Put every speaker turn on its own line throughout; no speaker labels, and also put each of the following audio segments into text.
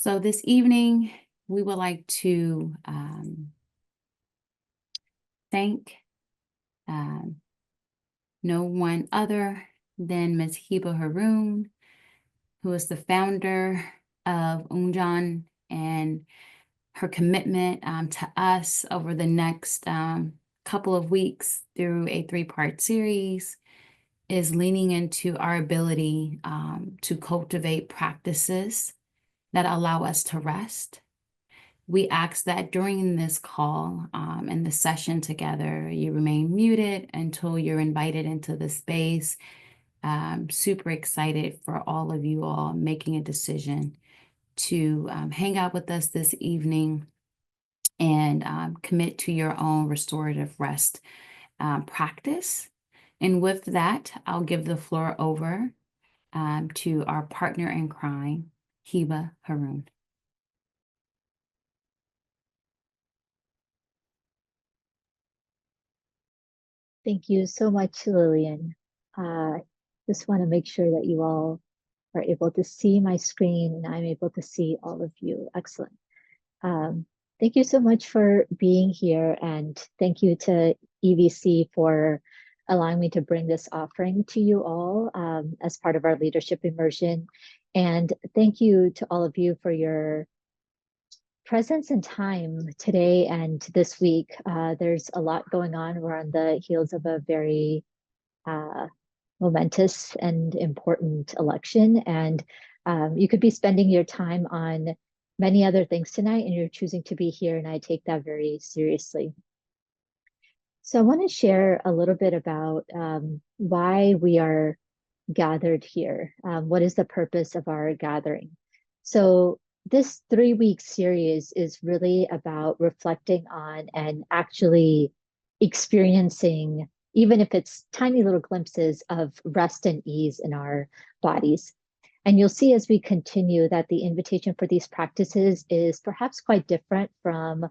So this evening, we would like to thank no one other than Ms. Hiba Haroon, who is the founder of Unjan, and her commitment to us over the next couple of weeks through a 3-part series is leaning into our ability to cultivate practices that allow us to rest. We ask that during this call and the session together, you remain muted until you're invited into the space. Super excited for all of you all making a decision to hang out with us this evening and commit to your own restorative rest practice. And with that, I'll give the floor over to our partner in crime, Hiba Haroon.
Thank you so much, Lillian. Just want to make sure that you all are able to see my screen and I'm able to see all of you. Excellent. Thank you so much for being here, and thank you to EVC for allowing me to bring this offering to you all as part of our Leadership Immersion. And thank you to all of you for your presence and time today and this week. There's a lot going on. We're on the heels of a very momentous and important election. And you could be spending your time on many other things tonight, and you're choosing to be here, and I take that very seriously. So I want to share a little bit about why we are gathered here. What is the purpose of our gathering? So this 3-week series is really about reflecting on and actually experiencing, even if it's tiny little glimpses of rest and ease in our bodies. And you'll see as we continue that the invitation for these practices is perhaps quite different from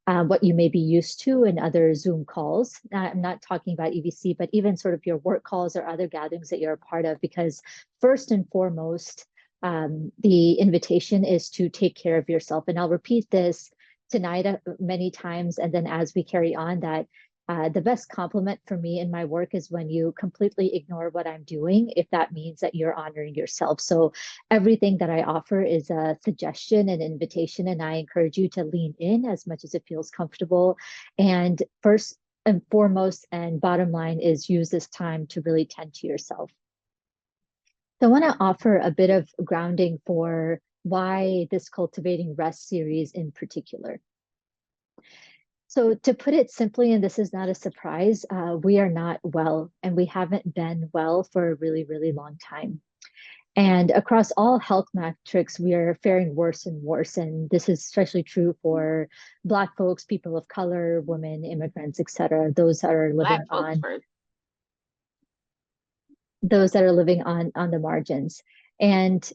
what you may be used to in other Zoom calls. I'm not talking about EVC, but even sort of your work calls or other gatherings that you're a part of, because first and foremost, the invitation is to take care of yourself. And I'll repeat this tonight many times. And then as we carry on, that the best compliment for me in my work is when you completely ignore what I'm doing, if that means that you're honoring yourself. So everything that I offer is a suggestion and invitation, and I encourage you to lean in as much as it feels comfortable. And first and foremost and bottom line is use this time to really tend to yourself. So I want to offer a bit of grounding for why this Cultivating Rest series in particular. So to put it simply, and this is not a surprise, we are not well, and we haven't been well for a really, really long time. And across all health metrics, we are faring worse and worse. And this is especially true for Black folks, people of color, women, immigrants, et cetera, those that are living on the margins. And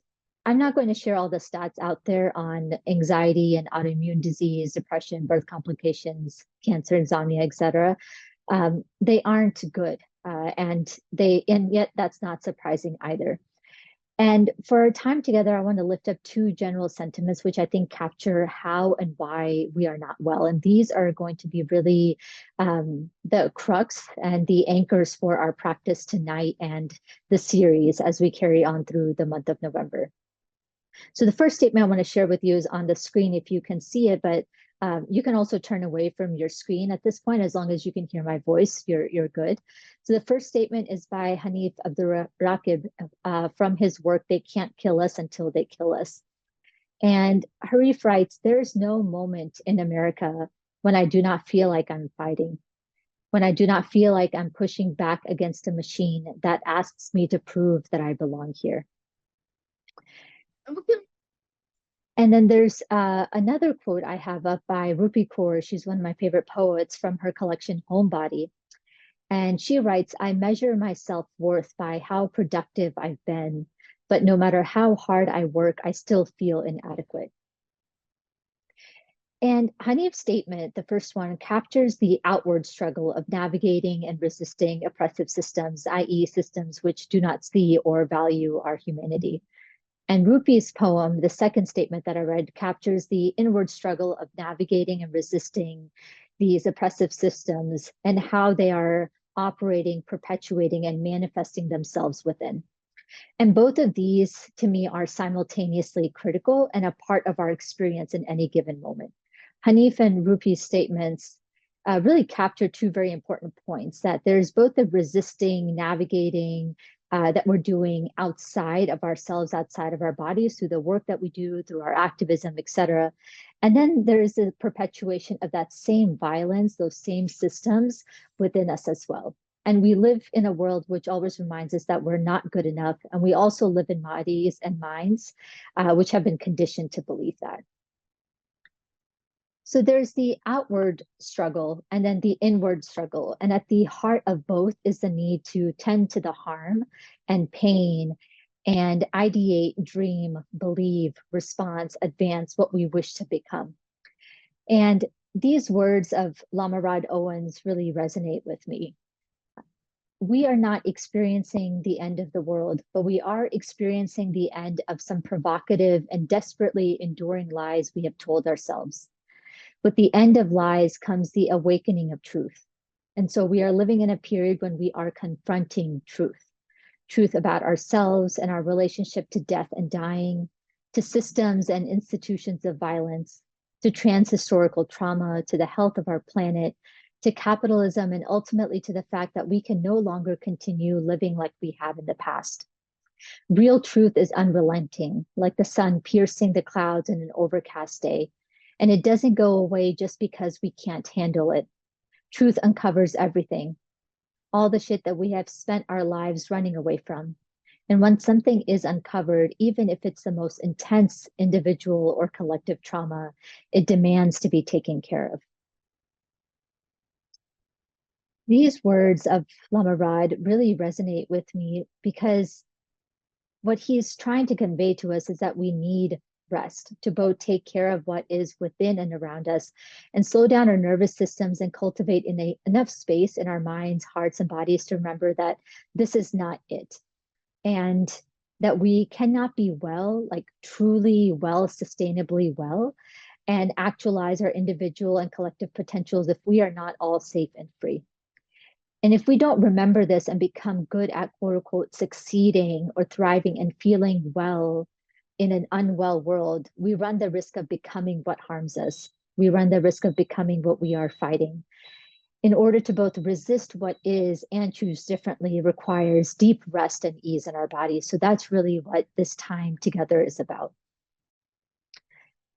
I'm not going to share all the stats out there on anxiety and autoimmune disease, depression, birth complications, cancer, insomnia, et cetera. They aren't good. And yet that's not surprising either. And for our time together, I want to lift up 2 general sentiments, which I think capture how and why we are not well. And these are going to be really the crux and the anchors for our practice tonight and the series as we carry on through the month of November. So the first statement I want to share with you is on the screen if you can see it, but you can also turn away from your screen at this point. As long as you can hear my voice, you're good. So the first statement is by Hanif Abdurraqib from his work, They Can't Kill Us Until They Kill Us. And Harif writes, there's no moment in America when I do not feel like I'm fighting, when I do not feel like I'm pushing back against a machine that asks me to prove that I belong here. And then there's another quote I have up by Rupi Kaur. She's one of my favorite poets from her collection Homebody. And she writes, I measure my self-worth by how productive I've been, but no matter how hard I work, I still feel inadequate. And Hanif's statement, the first one, captures the outward struggle of navigating and resisting oppressive systems, i.e. systems which do not see or value our humanity. And Rupi's poem, the second statement that I read, captures the inward struggle of navigating and resisting these oppressive systems and how they are operating, perpetuating, and manifesting themselves within. And both of these, to me, are simultaneously critical and a part of our experience in any given moment. Hanif and Rupi's statements really capture two very important points, that there's both the resisting, navigating that we're doing outside of ourselves, outside of our bodies, through the work that we do, through our activism, etc. And then there's the perpetuation of that same violence, those same systems within us as well. And we live in a world which always reminds us that we're not good enough. And we also live in bodies and minds which have been conditioned to believe that. So there's the outward struggle and then the inward struggle. And at the heart of both is the need to tend to the harm and pain and ideate, dream, believe, response, advance what we wish to become. And these words of Lama Rod Owens really resonate with me. We are not experiencing the end of the world, but we are experiencing the end of some provocative and desperately enduring lies we have told ourselves. With the end of lies comes the awakening of truth. And so we are living in a period when we are confronting truth about ourselves and our relationship to death and dying, to systems and institutions of violence, to transhistorical trauma, to the health of our planet, to capitalism, and ultimately to the fact that we can no longer continue living like we have in the past. Real truth is unrelenting, like the sun piercing the clouds in an overcast day. And it doesn't go away just because we can't handle it. Truth uncovers everything, all the shit that we have spent our lives running away from. And when something is uncovered, even if it's the most intense individual or collective trauma, it demands to be taken care of. These words of Lama Rod really resonate with me because what he's trying to convey to us is that we need rest to both take care of what is within and around us and slow down our nervous systems and cultivate enough space in our minds, hearts, and bodies to remember that this is not it. And that we cannot be well, like truly well, sustainably well, and actualize our individual and collective potentials if we are not all safe and free. And if we don't remember this and become good at quote unquote succeeding or thriving and feeling well in an unwell world, we run the risk of becoming what harms us. We run the risk of becoming what we are fighting. In order to both resist what is and choose differently requires deep rest and ease in our bodies. So that's really what this time together is about.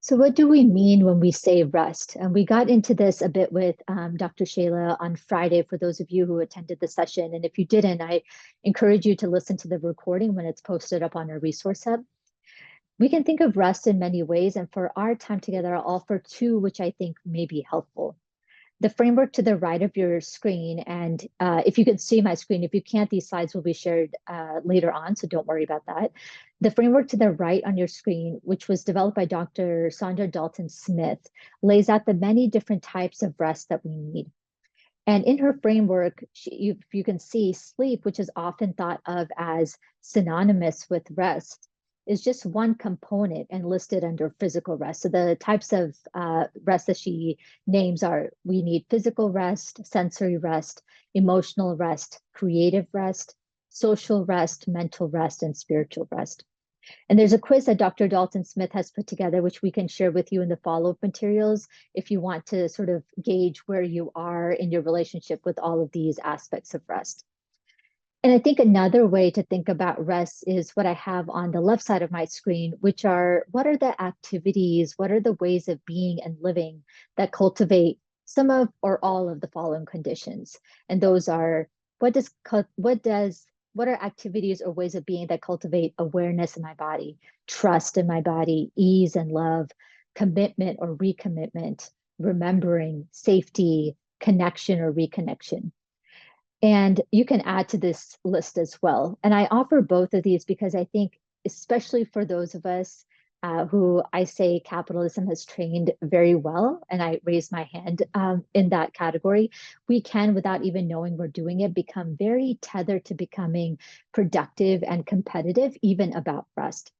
So what do we mean when we say rest? And we got into this a bit with Dr. Shayla on Friday for those of you who attended the session. And if you didn't, I encourage you to listen to the recording when it's posted up on our resource hub. We can think of rest in many ways. And for our time together, I'll offer two, which I think may be helpful. The framework to the right of your screen, and if you can see my screen, if you can't, these slides will be shared later on, so don't worry about that. The framework to the right on your screen, which was developed by Dr. Sandra Dalton Smith, lays out the many different types of rest that we need. And in her framework, you can see sleep, which is often thought of as synonymous with rest, is just one component and listed under physical rest. So the types of rest that she names are: we need physical rest, sensory rest, emotional rest, creative rest, social rest, mental rest, and spiritual rest. And there's a quiz that Dr. Dalton Smith has put together, which we can share with you in the follow-up materials if you want to sort of gauge where you are in your relationship with all of these aspects of rest. And I think another way to think about rest is what I have on the left side of my screen, which are what are the activities, what are the ways of being and living that cultivate some of or all of the following conditions. And those are what are activities or ways of being that cultivate awareness in my body, trust in my body, ease and love, commitment or recommitment, remembering, safety, connection or reconnection. And you can add to this list as well. And I offer both of these because I think, especially for those of us who I say capitalism has trained very well, and I raise my hand in that category, we can, without even knowing we're doing it, become very tethered to becoming productive and competitive, even about rest.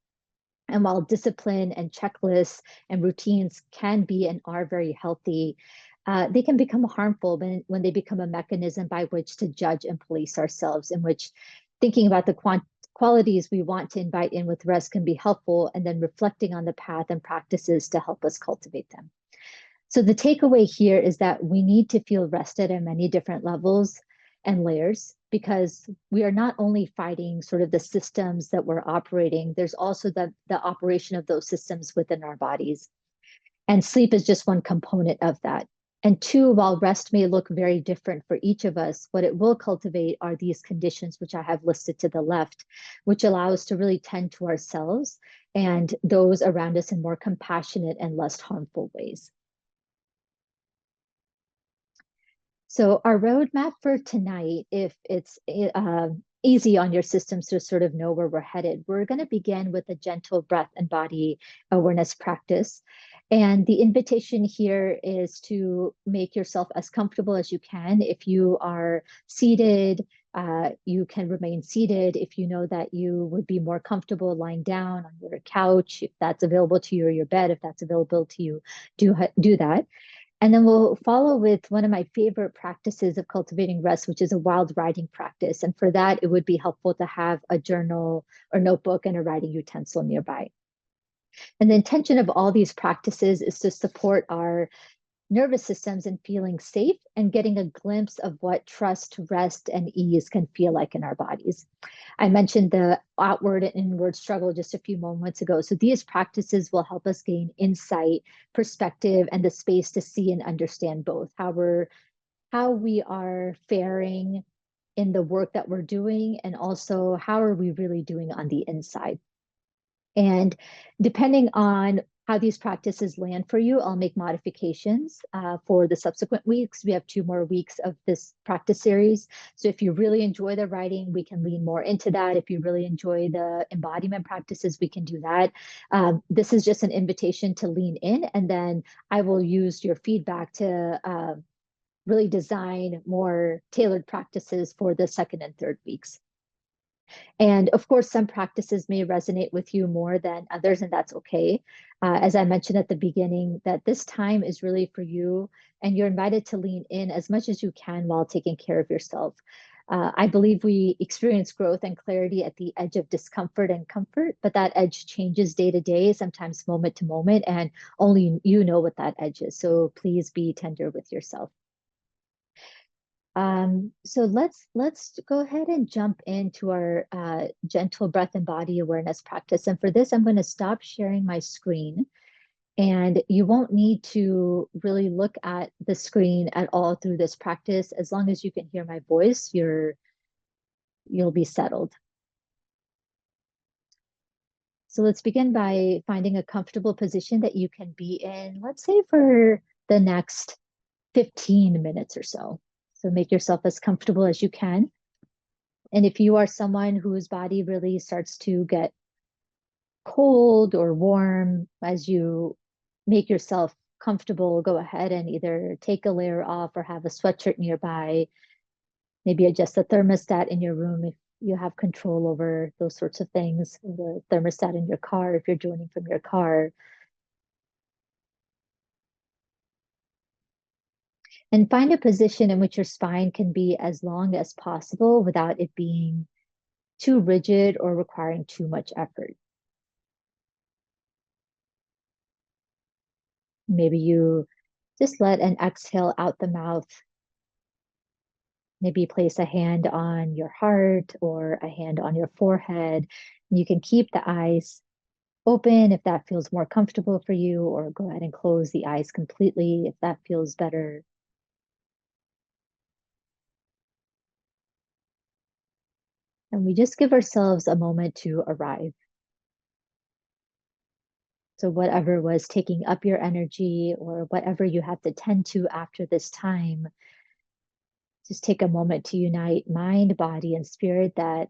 And while discipline and checklists and routines can be and are very healthy, they can become harmful when they become a mechanism by which to judge and police ourselves, in which thinking about the qualities we want to invite in with rest can be helpful, and then reflecting on the path and practices to help us cultivate them. So the takeaway here is that we need to feel rested at many different levels and layers, because we are not only fighting sort of the systems that we're operating, there's also the operation of those systems within our bodies. And sleep is just one component of that. And two, while rest may look very different for each of us, what it will cultivate are these conditions, which I have listed to the left, which allow us to really tend to ourselves and those around us in more compassionate and less harmful ways. So our roadmap for tonight, if it's easy on your systems to sort of know where we're headed, we're going to begin with a gentle breath and body awareness practice. And the invitation here is to make yourself as comfortable as you can. If you are seated, you can remain seated. If you know that you would be more comfortable lying down on your couch, if that's available to you, or your bed, if that's available to you, do that. And then we'll follow with one of my favorite practices of cultivating rest, which is a wild writing practice. And for that, it would be helpful to have a journal or notebook and a writing utensil nearby. And the intention of all these practices is to support our nervous systems in feeling safe and getting a glimpse of what trust, rest, and ease can feel like in our bodies. I mentioned the outward and inward struggle just a few moments ago. So these practices will help us gain insight, perspective, and the space to see and understand both how we are faring in the work that we're doing, and also how are we really doing on the inside. And depending on how these practices land for you, I'll make modifications for the subsequent weeks. We have 2 more weeks of this practice series. So if you really enjoy the writing, we can lean more into that. If you really enjoy the embodiment practices, we can do that. This is just an invitation to lean in, and then I will use your feedback to really design more tailored practices for the second and third weeks. And of course, some practices may resonate with you more than others, and that's okay. As I mentioned at the beginning, that this time is really for you, and you're invited to lean in as much as you can while taking care of yourself. I believe we experience growth and clarity at the edge of discomfort and comfort, but that edge changes day to day, sometimes moment to moment, and only you know what that edge is. So please be tender with yourself. So let's go ahead and jump into our gentle breath and body awareness practice. And for this, I'm going to stop sharing my screen, and you won't need to really look at the screen at all through this practice. As long as you can hear my voice, you'll be settled. So let's begin by finding a comfortable position that you can be in, let's say for the next 15 minutes or so. So make yourself as comfortable as you can. And if you are someone whose body really starts to get cold or warm as you make yourself comfortable, go ahead and either take a layer off or have a sweatshirt nearby. Maybe adjust the thermostat in your room if you have control over those sorts of things, the thermostat in your car if you're joining from your car. And find a position in which your spine can be as long as possible without it being too rigid or requiring too much effort. Maybe you just let an exhale out the mouth. Maybe place a hand on your heart or a hand on your forehead. You can keep the eyes open if that feels more comfortable for you, or go ahead and close the eyes completely if that feels better. And we just give ourselves a moment to arrive. So whatever was taking up your energy or whatever you have to tend to after this time, just take a moment to unite mind, body, and spirit, that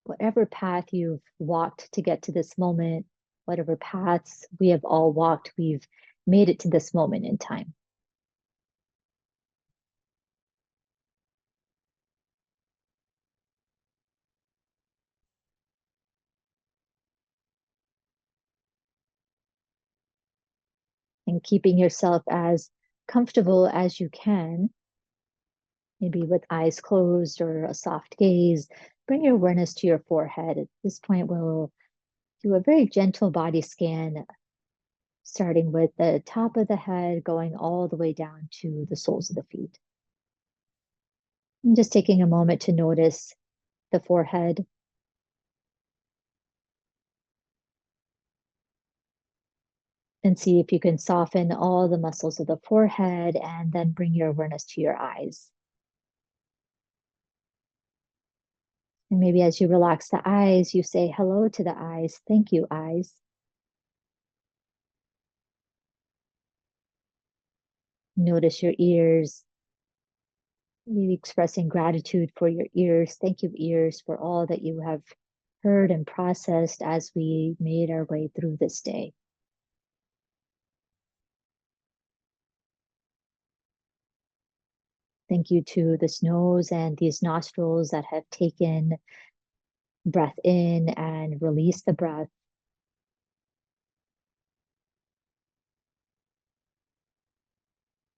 whatever path you've walked to get to this moment, whatever paths we have all walked, we've made it to this moment in time. And keeping yourself as comfortable as you can, maybe with eyes closed or a soft gaze, bring your awareness to your forehead. At this point, we'll do a very gentle body scan, starting with the top of the head, going all the way down to the soles of the feet. And just taking a moment to notice the forehead. And see if you can soften all the muscles of the forehead and then bring your awareness to your eyes. And maybe as you relax the eyes, you say hello to the eyes. Thank you, eyes. Notice your ears. Maybe expressing gratitude for your ears. Thank you, ears, for all that you have heard and processed as we made our way through this day. Thank you to this nose and these nostrils that have taken breath in and released the breath.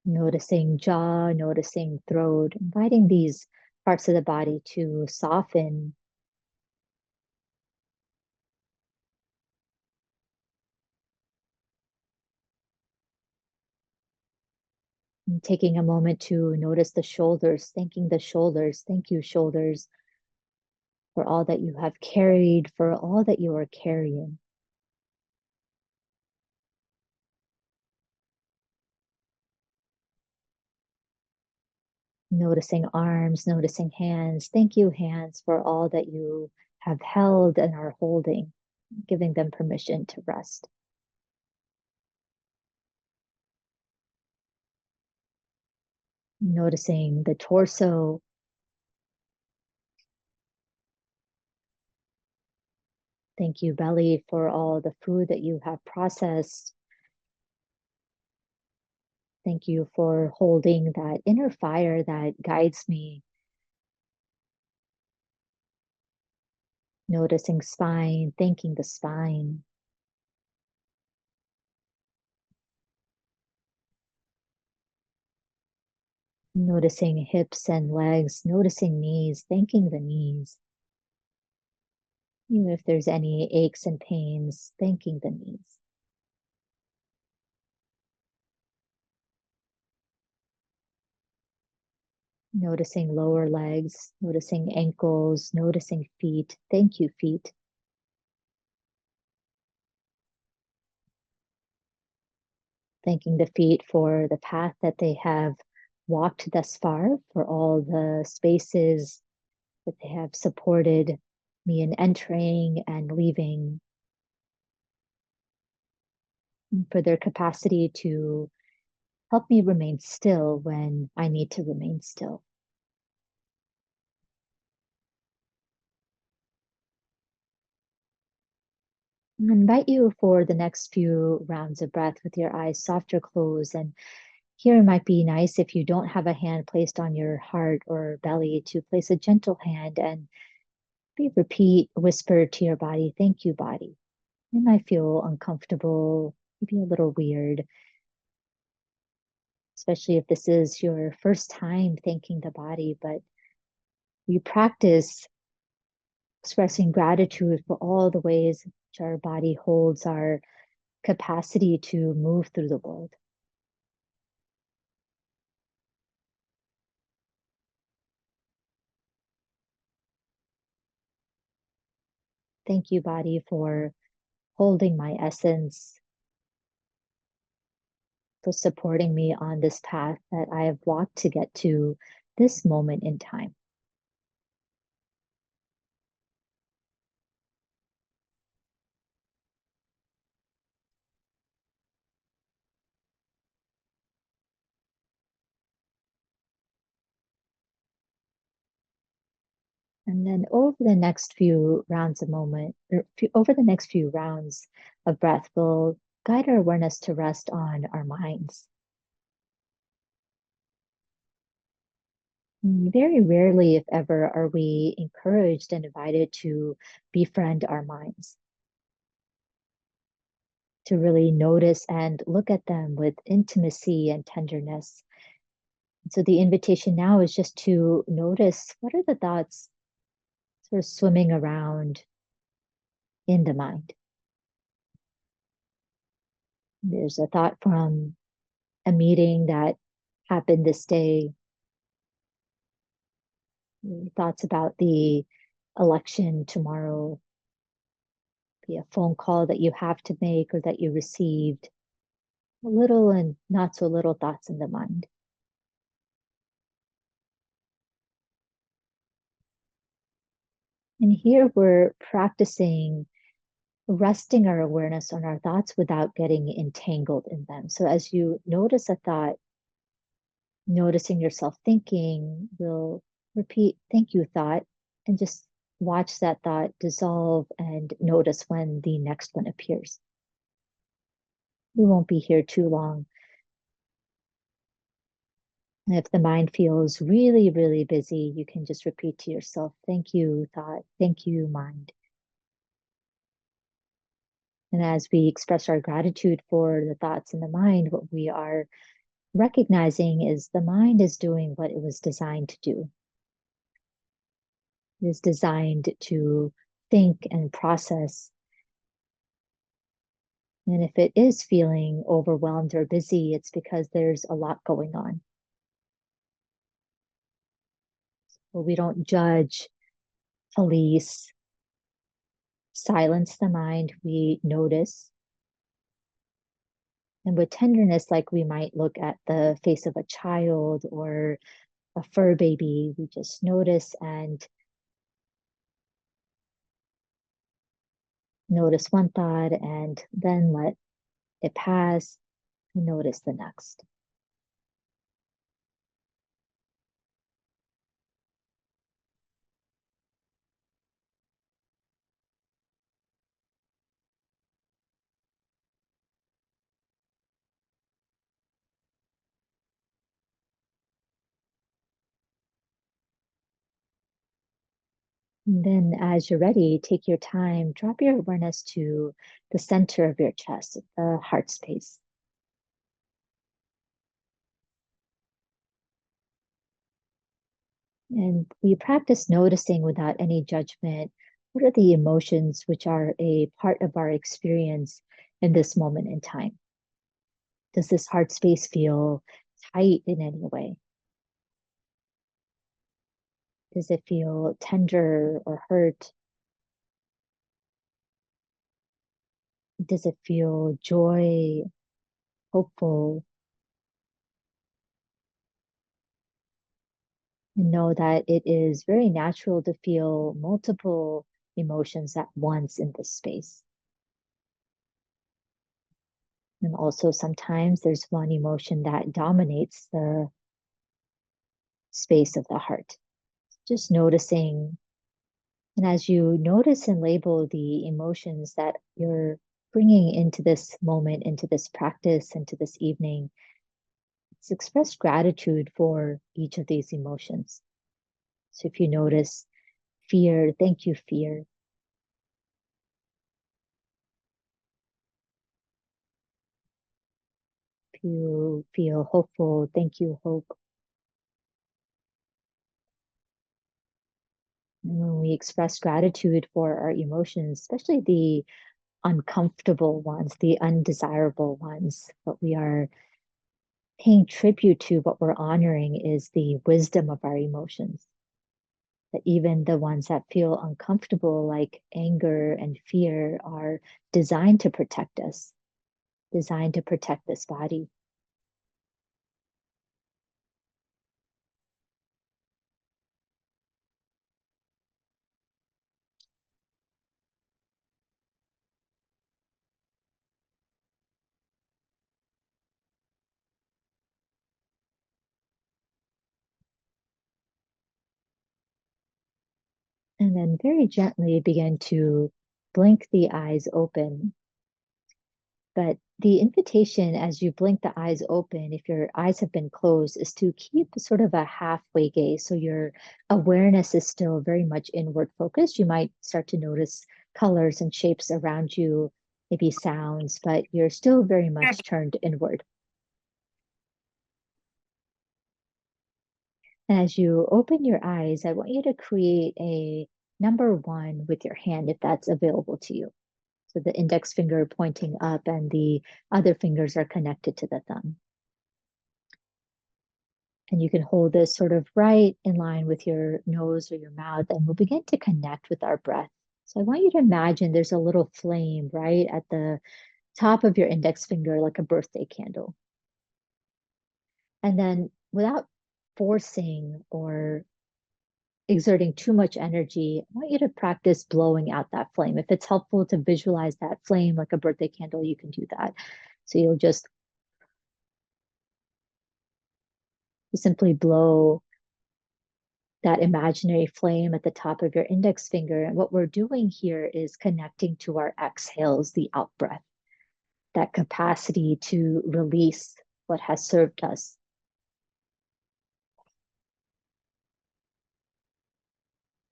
Noticing jaw, noticing throat, inviting these parts of the body to soften. And taking a moment to notice the shoulders, thanking the shoulders. Thank you, shoulders, for all that you have carried, for all that you are carrying. Noticing arms, noticing hands. Thank you, hands, for all that you have held and are holding, giving them permission to rest. Noticing the torso. Thank you, belly, for all the food that you have processed. Thank you for holding that inner fire that guides me. Noticing spine, thanking the spine. Noticing hips and legs, noticing knees, thanking the knees. Even if there's any aches and pains, thanking the knees. Noticing lower legs, noticing ankles, noticing feet. Thank you, feet. Thanking the feet for the path that they have walked thus far, for all the spaces that they have supported me in entering and leaving, for their capacity to help me remain still when I need to remain still. I invite you for the next few rounds of breath with your eyes soft or closed. And here it might be nice, if you don't have a hand placed on your heart or belly, to place a gentle hand and repeat, whisper to your body, thank you, body. It might feel uncomfortable, maybe a little weird, especially if this is your first time thanking the body, but you practice expressing gratitude for all the ways which our body holds our capacity to move through the world. Thank you, body, for holding my essence, for supporting me on this path that I have walked to get to this moment in time. And then over the next few rounds of over the next few rounds of breath, we'll guide our awareness to rest on our minds. Very rarely, if ever, are we encouraged and invited to befriend our minds, to really notice and look at them with intimacy and tenderness. So the invitation now is just to notice, what are the thoughts sort of swimming around in the mind? There's a thought from a meeting that happened this day, thoughts about the election tomorrow, be a phone call that you have to make or that you received, little and not so little thoughts in the mind. And here we're practicing resting our awareness on our thoughts without getting entangled in them. So as you notice a thought, noticing yourself thinking, will repeat, thank you, thought, and just watch that thought dissolve and notice when the next one appears. We won't be here too long. And if the mind feels really, really busy, you can just repeat to yourself, thank you, thought, thank you, mind. And as we express our gratitude for the thoughts in the mind, what we are recognizing is the mind is doing what it was designed to do. It is designed to think and process. And if it is feeling overwhelmed or busy, it's because there's a lot going on. But we don't judge, police, silence the mind. We notice. And with tenderness, like we might look at the face of a child or a fur baby, we just notice and notice one thought and then let it pass and notice the next. And then as you're ready, take your time, drop your awareness to the center of your chest, the heart space. And we practice noticing without any judgment, what are the emotions which are a part of our experience in this moment in time? Does this heart space feel tight in any way? Does it feel tender or hurt? Does it feel joy, hopeful? And know that it is very natural to feel multiple emotions at once in this space. And also sometimes there's one emotion that dominates the space of the heart. Just noticing. And as you notice and label the emotions that you're bringing into this moment, into this practice, into this evening, it's express gratitude for each of these emotions. So if you notice fear, thank you, fear. If you feel hopeful, thank you, hope. And when we express gratitude for our emotions, especially the uncomfortable ones, the undesirable ones, what we are paying tribute to, what we're honoring is the wisdom of our emotions. That even the ones that feel uncomfortable, like anger and fear, are designed to protect us, designed to protect this body. And then very gently begin to blink the eyes open. But the invitation as you blink the eyes open, if your eyes have been closed, is to keep sort of a halfway gaze. So your awareness is still very much inward focused. You might start to notice colors and shapes around you maybe sounds, but you're still very much turned inward. As you open your eyes, I want you to create a number one with your hand if that's available to you. So the index finger pointing up and the other fingers are connected to the thumb. And you can hold this sort of right in line with your nose or your mouth, and we'll begin to connect with our breath. So I want you to imagine there's a little flame right at the top of your index finger, like a birthday candle. And then without forcing or exerting too much energy, I want you to practice blowing out that flame. If it's helpful to visualize that flame like a birthday candle, you can do that. So you'll just simply blow that imaginary flame at the top of your index finger. And what we're doing here is connecting to our exhales, the out breath, that capacity to release what has served us.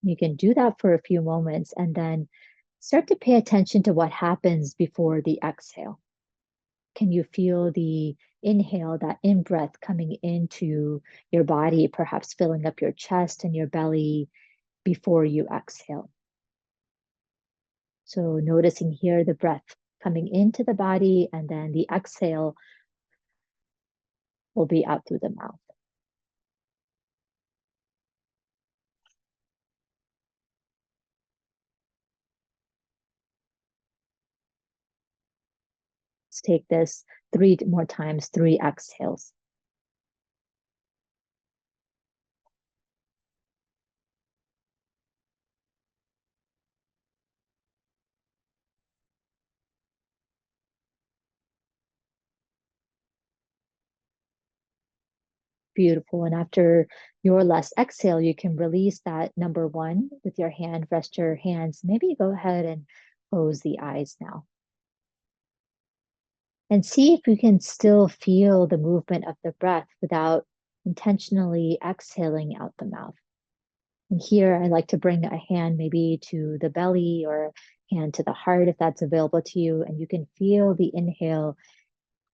You can do that for a few moments and then start to pay attention to what happens before the exhale. Can you feel the inhale, that in breath coming into your body, perhaps filling up your chest and your belly before you exhale? So noticing here the breath coming into the body, and then the exhale will be out through the mouth. Let's take this 3 more times, 3 exhales. Beautiful. And after your last exhale, you can release that number one with your hand, rest your hands. Maybe go ahead and close the eyes now. And see if you can still feel the movement of the breath without intentionally exhaling out the mouth. And here I like to bring a hand maybe to the belly or hand to the heart if that's available to you. And you can feel the inhale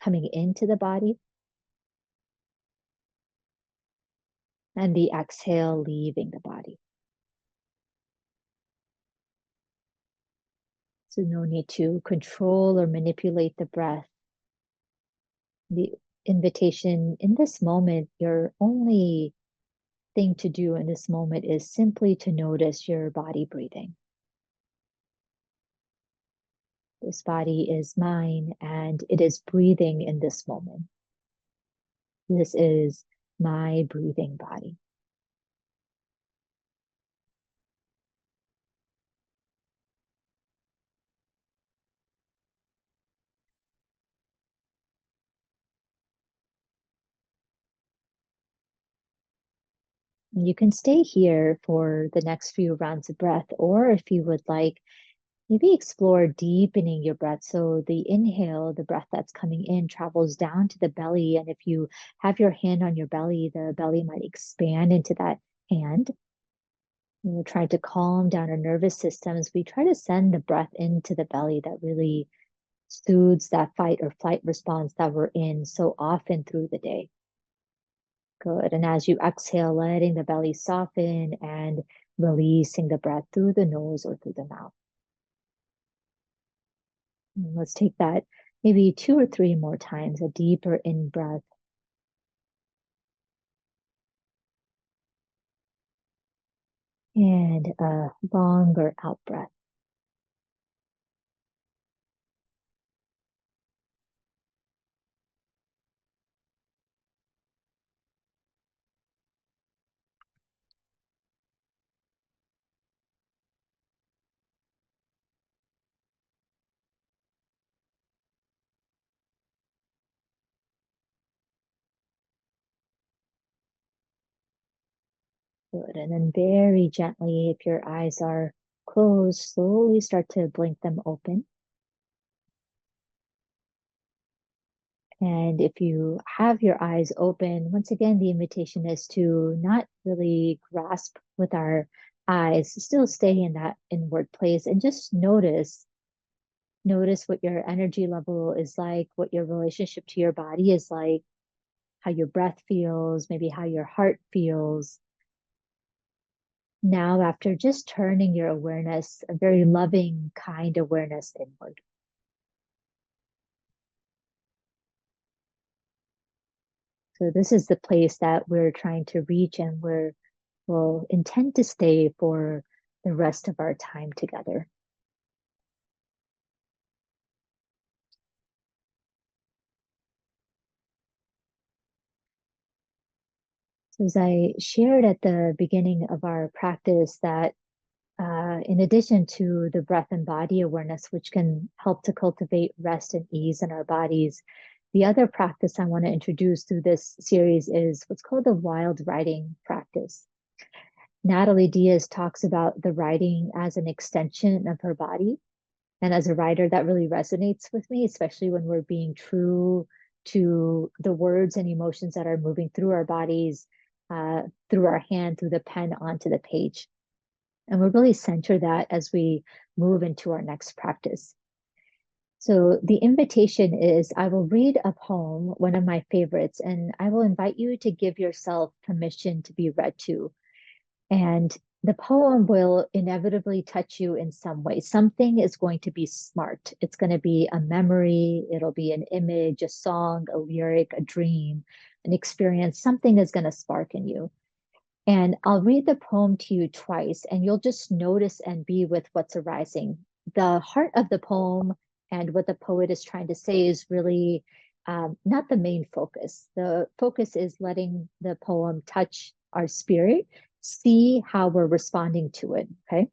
coming into the body and the exhale leaving the body. So no need to control or manipulate the breath. The invitation in this moment, your only thing to do in this moment is simply to notice your body breathing. This body is mine and it is breathing in this moment. This is my breathing body. And you can stay here for the next few rounds of breath, or if you would like, maybe explore deepening your breath. So the inhale, the breath that's coming in travels down to the belly. And if you have your hand on your belly, the belly might expand into that hand. And we're trying to calm down our nervous systems. We try to send the breath into the belly that really soothes that fight or flight response that we're in so often through the day. Good. And as you exhale, letting the belly soften and releasing the breath through the nose or through the mouth. And let's take that maybe 2 or 3 more times, a deeper in breath. And a longer out breath. Good. And then very gently, if your eyes are closed, slowly start to blink them open. And if you have your eyes open, once again, the invitation is to not really grasp with our eyes, still stay in that inward place and just notice Notice what your energy level is like, what your relationship to your body is like, how your breath feels, maybe how your heart feels. Now, after just turning your awareness, a very loving, kind awareness inward. So this is the place that we're trying to reach and we'll intend to stay for the rest of our time together. So as I shared at the beginning of our practice that in addition to the breath and body awareness, which can help to cultivate rest and ease in our bodies, the other practice I want to introduce through this series is what's called the wild writing practice. Natalie Diaz talks about the writing as an extension of her body. And as a writer, that really resonates with me, especially when we're being true to the words and emotions that are moving through our bodies, through our hand, through the pen onto the page. And we'll really center that as we move into our next practice. So the invitation is I will read a poem, one of my favorites, and I will invite you to give yourself permission to be read to. And the poem will inevitably touch you in some way. Something is going to be smart. It's going to be a memory, it'll be an image, a song, a lyric, a dream, an experience. Something is going to spark in you. And I'll read the poem to you twice, and you'll just notice and be with what's arising. The heart of the poem and what the poet is trying to say is really not the main focus. The focus is letting the poem touch our spirit, see how we're responding to it. Okay.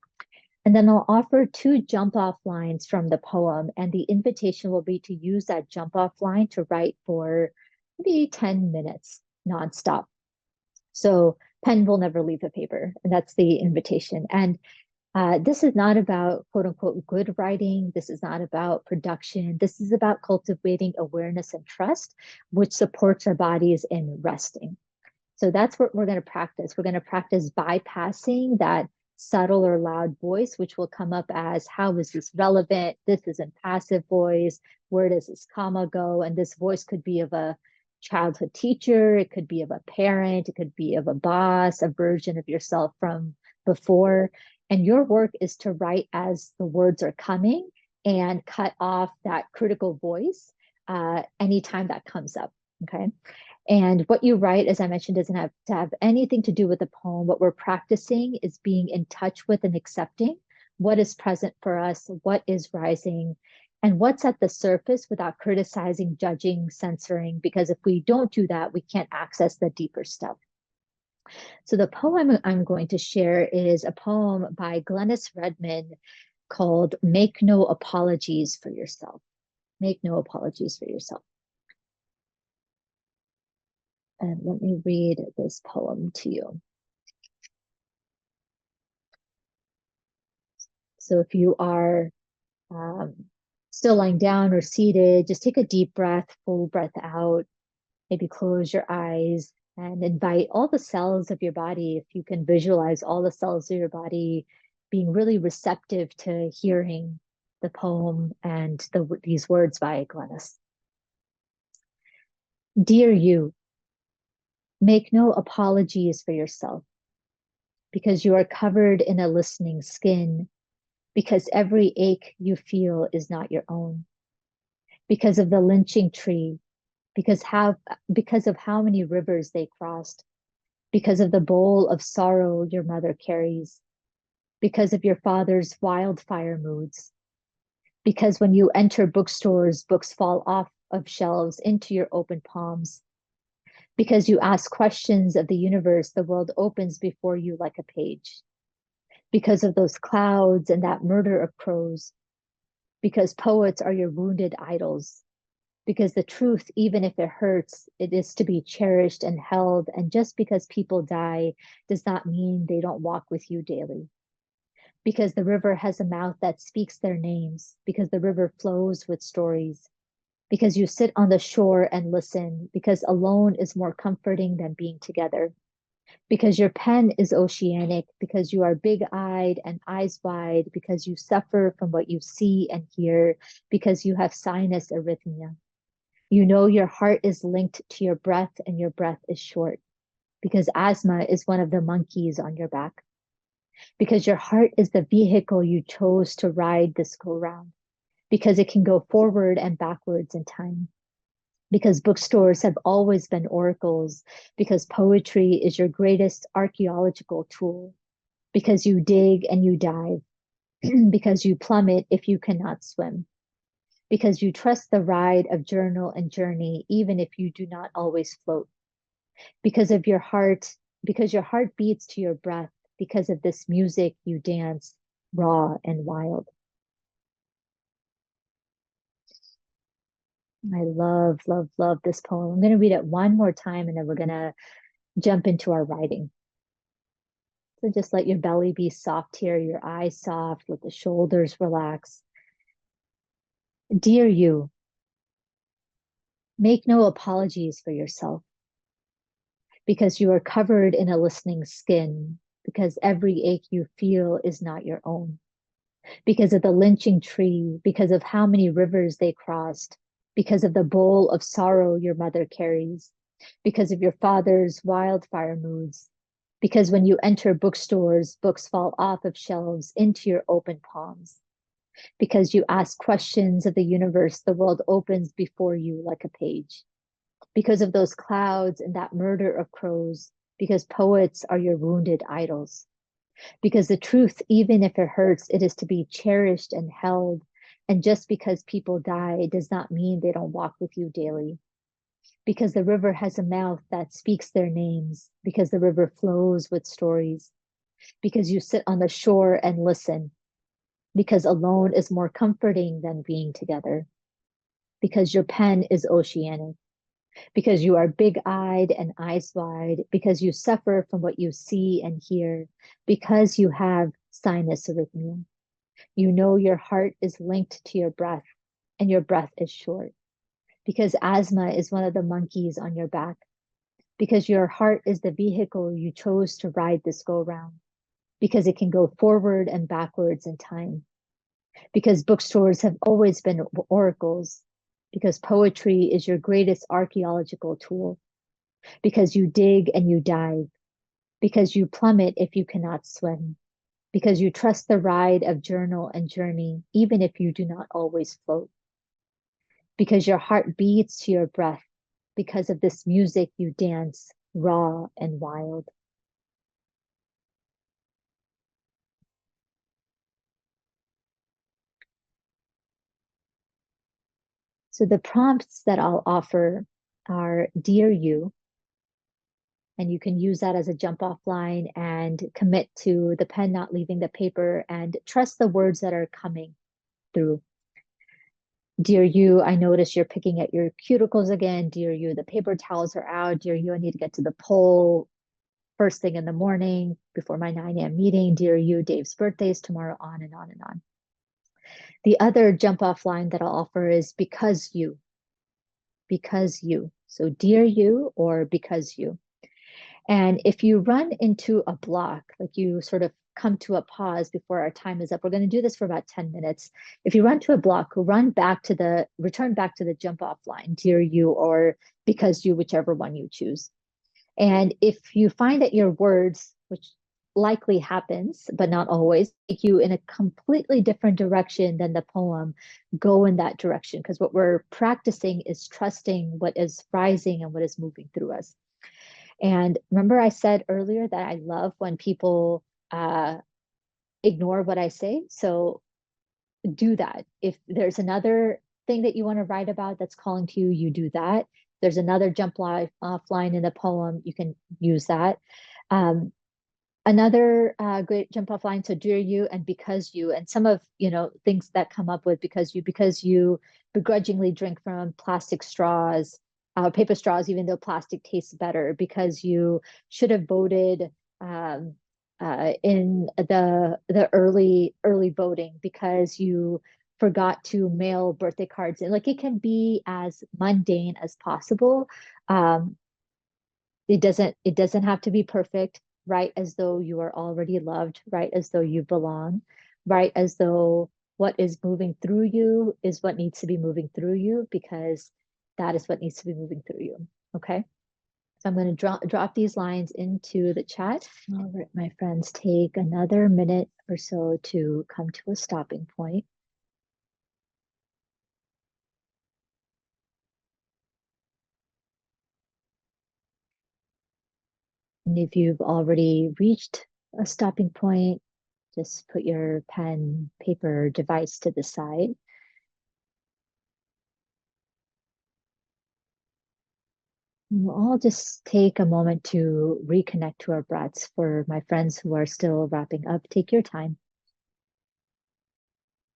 And then I'll offer two jump off lines from the poem, and the invitation will be to use that jump off line to write for maybe 10 minutes nonstop. So pen will never leave the paper. And that's the invitation. And this is not about quote unquote good writing. This is not about production. This is about cultivating awareness and trust, which supports our bodies in resting. So that's what we're going to practice. We're going to practice bypassing that subtle or loud voice, which will come up as how is this relevant? This is in passive voice. Where does this comma go? And this voice could be of a childhood teacher, it could be of a parent, it could be of a boss, a version of yourself from before. And your work is to write as the words are coming and cut off that critical voice anytime that comes up. Okay. And what you write, as I mentioned, doesn't have to have anything to do with the poem. What we're practicing is being in touch with and accepting what is present for us, what is rising, and what's at the surface without criticizing, judging, censoring, because if we don't do that, we can't access the deeper stuff. So the poem I'm going to share is a poem by Glennis Redman called Make No Apologies for Yourself. Make no apologies for yourself. And let me read this poem to you. So if you are still lying down or seated, just take a deep breath, full breath out. Maybe close your eyes and invite all the cells of your body, if you can visualize all the cells of your body being really receptive to hearing the poem and these words by Glennis. Dear you, make no apologies for yourself because you are covered in a listening skin, because every ache you feel is not your own, because of the lynching tree, because of how many rivers they crossed, because of the bowl of sorrow your mother carries, because of your father's wildfire moods, because when you enter bookstores, books fall off of shelves into your open palms, because you ask questions of the universe, the world opens before you like a page, because of those clouds and that murder of crows, because poets are your wounded idols, because the truth, even if it hurts, it is to be cherished and held. And just because people die does not mean they don't walk with you daily. Because the river has a mouth that speaks their names, because the river flows with stories, because you sit on the shore and listen, because alone is more comforting than being together, because your pen is oceanic, because you are big-eyed and eyes wide, because you suffer from what you see and hear, because you have sinus arrhythmia. You know your heart is linked to your breath and your breath is short, because asthma is one of the monkeys on your back, because your heart is the vehicle you chose to ride this go round, because it can go forward and backwards in time, because bookstores have always been oracles, because poetry is your greatest archaeological tool, because you dig and you dive, because you plummet if you cannot swim, because you trust the ride of journal and journey, even if you do not always float, because of your heart, because your heart beats to your breath, because of this music you dance raw and wild. I love, love, love this poem. I'm going to read it one more time and then we're going to jump into our writing. So just let your belly be soft here, your eyes soft, let the shoulders relax. Dear you, make no apologies for yourself because you are covered in a listening skin, because every ache you feel is not your own, because of the lynching tree, because of how many rivers they crossed, because of the bowl of sorrow your mother carries, because of your father's wildfire moods, because when you enter bookstores, books fall off of shelves into your open palms, because you ask questions of the universe, the world opens before you like a page, because of those clouds and that murder of crows, because poets are your wounded idols, because the truth, even if it hurts, it is to be cherished and held. And just because people die does not mean they don't walk with you daily. Because the river has a mouth that speaks their names, because the river flows with stories, because you sit on the shore and listen, because alone is more comforting than being together, because your pen is oceanic, because you are big-eyed and eyes wide, because you suffer from what you see and hear, because you have sinus arrhythmia. You know your heart is linked to your breath and your breath is short, because asthma is one of the monkeys on your back, because your heart is the vehicle you chose to ride this go round, because it can go forward and backwards in time, because bookstores have always been oracles, because poetry is your greatest archaeological tool, because you dig and you dive, because you plummet if you cannot swim, because you trust the ride of journal and journey, even if you do not always float, because your heart beats to your breath, because of this music you dance raw and wild. So the prompts that I'll offer are Dear You, and you can use that as a jump off line and commit to the pen not leaving the paper and trust the words that are coming through. Dear you, I notice you're picking at your cuticles again. Dear you, the paper towels are out. Dear you, I need to get to the poll first thing in the morning before my 9 a.m. meeting. Dear you, Dave's birthday is tomorrow, on and on and on. The other jump off line that I'll offer is because you, because you. So dear you or because you. And if you run into a block, like you sort of come to a pause before our time is up, we're going to do this for about 10 minutes. If you run to a block, return back to the jump off line, dear you or because you, whichever one you choose. And if you find that your words, which likely happens, but not always, take you in a completely different direction than the poem, go in that direction. Because what we're practicing is trusting what is rising and what is moving through us. And remember, I said earlier that I love when people ignore what I say. So do that. If there's another thing that you want to write about that's calling to you, you do that. There's another jump off line in the poem, you can use that. Another great jump off line, so dear you and because you, and some of things that come up with because you begrudgingly drink from plastic straws, paper straws, even though plastic tastes better, because you should have voted in the early voting, because you forgot to mail birthday cards, and like it can be as mundane as possible. it doesn't have to be perfect. Write as though you are already loved. Write as though you belong. Write as though what is moving through you is what needs to be moving through you, because that is what needs to be moving through you. Okay. So I'm going to drop these lines into the chat. All right, my friends, take another minute or so to come to a stopping point. And if you've already reached a stopping point, just put your pen, paper, device to the side. And we'll all just take a moment to reconnect to our breaths. For my friends who are still wrapping up, take your time.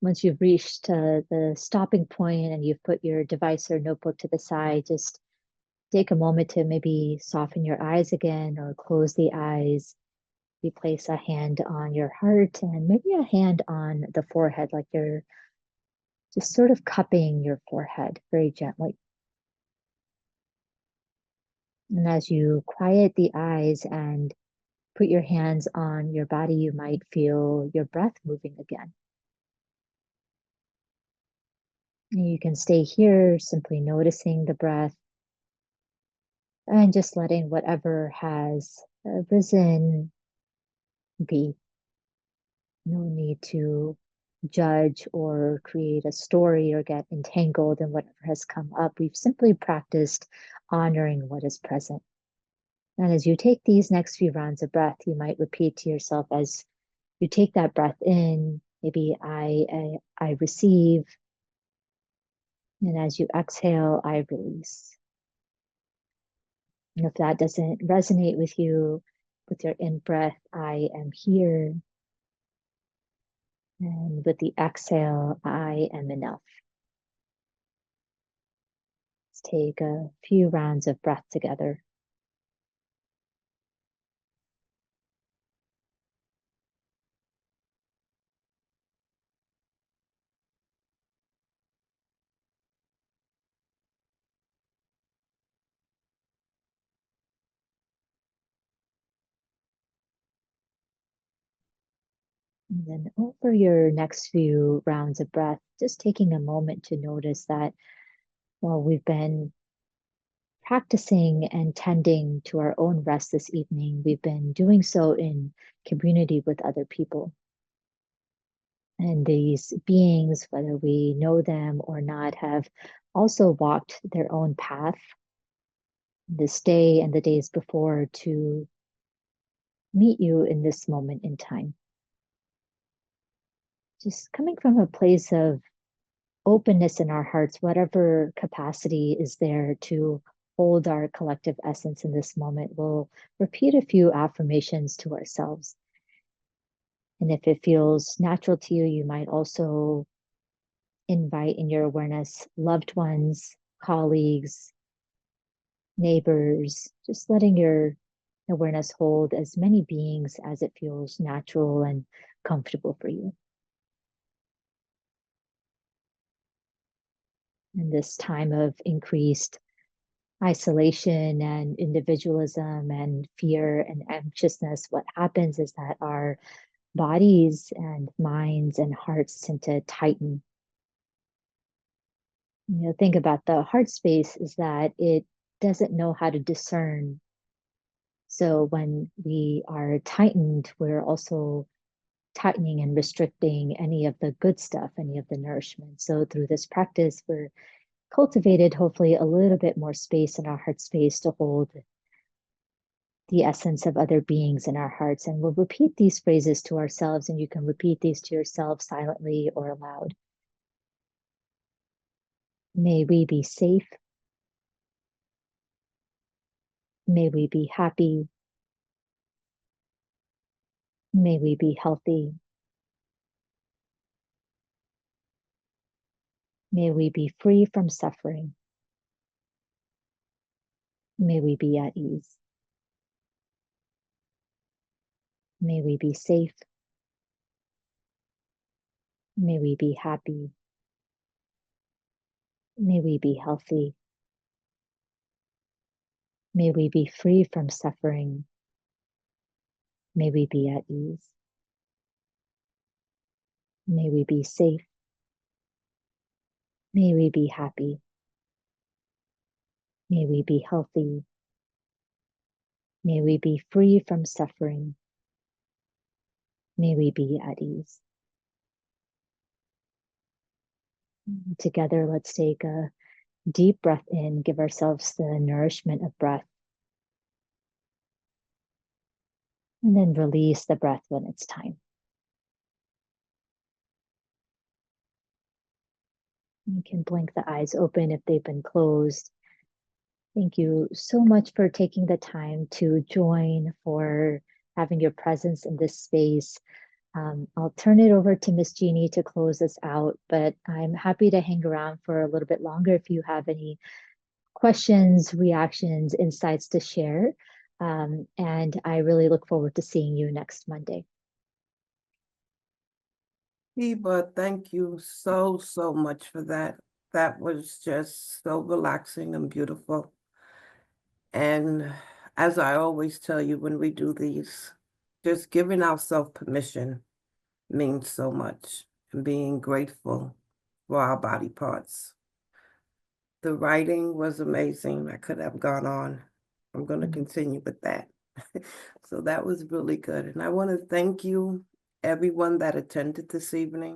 Once you've reached the stopping point and you've put your device or notebook to the side, just take a moment to maybe soften your eyes again or close the eyes. You place a hand on your heart and maybe a hand on the forehead, like you're just sort of cupping your forehead very gently. And as you quiet the eyes and put your hands on your body, you might feel your breath moving again. And you can stay here simply noticing the breath and just letting whatever has risen be. No need to judge or create a story or get entangled in whatever has come up. We've simply practiced honoring what is present. And as you take these next few rounds of breath, you might repeat to yourself as you take that breath in, maybe I receive. And as you exhale, I release. And if that doesn't resonate with you, with your in breath, I am here. And with the exhale, I am enough. Let's take a few rounds of breath together. And then over your next few rounds of breath, just taking a moment to notice that while we've been practicing and tending to our own rest this evening, we've been doing so in community with other people. And these beings, whether we know them or not, have also walked their own path this day and the days before to meet you in this moment in time. Just coming from a place of openness in our hearts, whatever capacity is there to hold our collective essence in this moment, we'll repeat a few affirmations to ourselves. And if it feels natural to you, you might also invite in your awareness loved ones, colleagues, neighbors, just letting your awareness hold as many beings as it feels natural and comfortable for you. In this time of increased isolation and individualism and fear and anxiousness, what happens is that our bodies and minds and hearts tend to tighten. Think about the heart space is that it doesn't know how to discern. So when we are tightened, we're also tightening and restricting any of the good stuff, any of the nourishment. So through this practice, we're cultivated hopefully a little bit more space in our heart space to hold the essence of other beings in our hearts. And we'll repeat these phrases to ourselves, and you can repeat these to yourself silently or aloud. May we be safe. May we be happy. May we be healthy. May we be free from suffering. May we be at ease. May we be safe. May we be happy. May we be healthy. May we be free from suffering. May we be at ease. May we be safe. May we be happy. May we be healthy. May we be free from suffering. May we be at ease. Together, let's take a deep breath in, give ourselves the nourishment of breath, and then release the breath when it's time. You can blink the eyes open if they've been closed. Thank you so much for taking the time to join, for having your presence in this space. I'll turn it over to Miss Jeannie to close us out, but I'm happy to hang around for a little bit longer if you have any questions, reactions, insights to share. And I really look forward to seeing you next Monday.
Hiba, thank you so much for that. That was just so relaxing and beautiful. And as I always tell you when we do these, just giving ourselves permission means so much, and being grateful for our body parts. The writing was amazing. I could have gone on. I'm going to continue with that. So that was really good. And I want to thank you, everyone that attended this evening.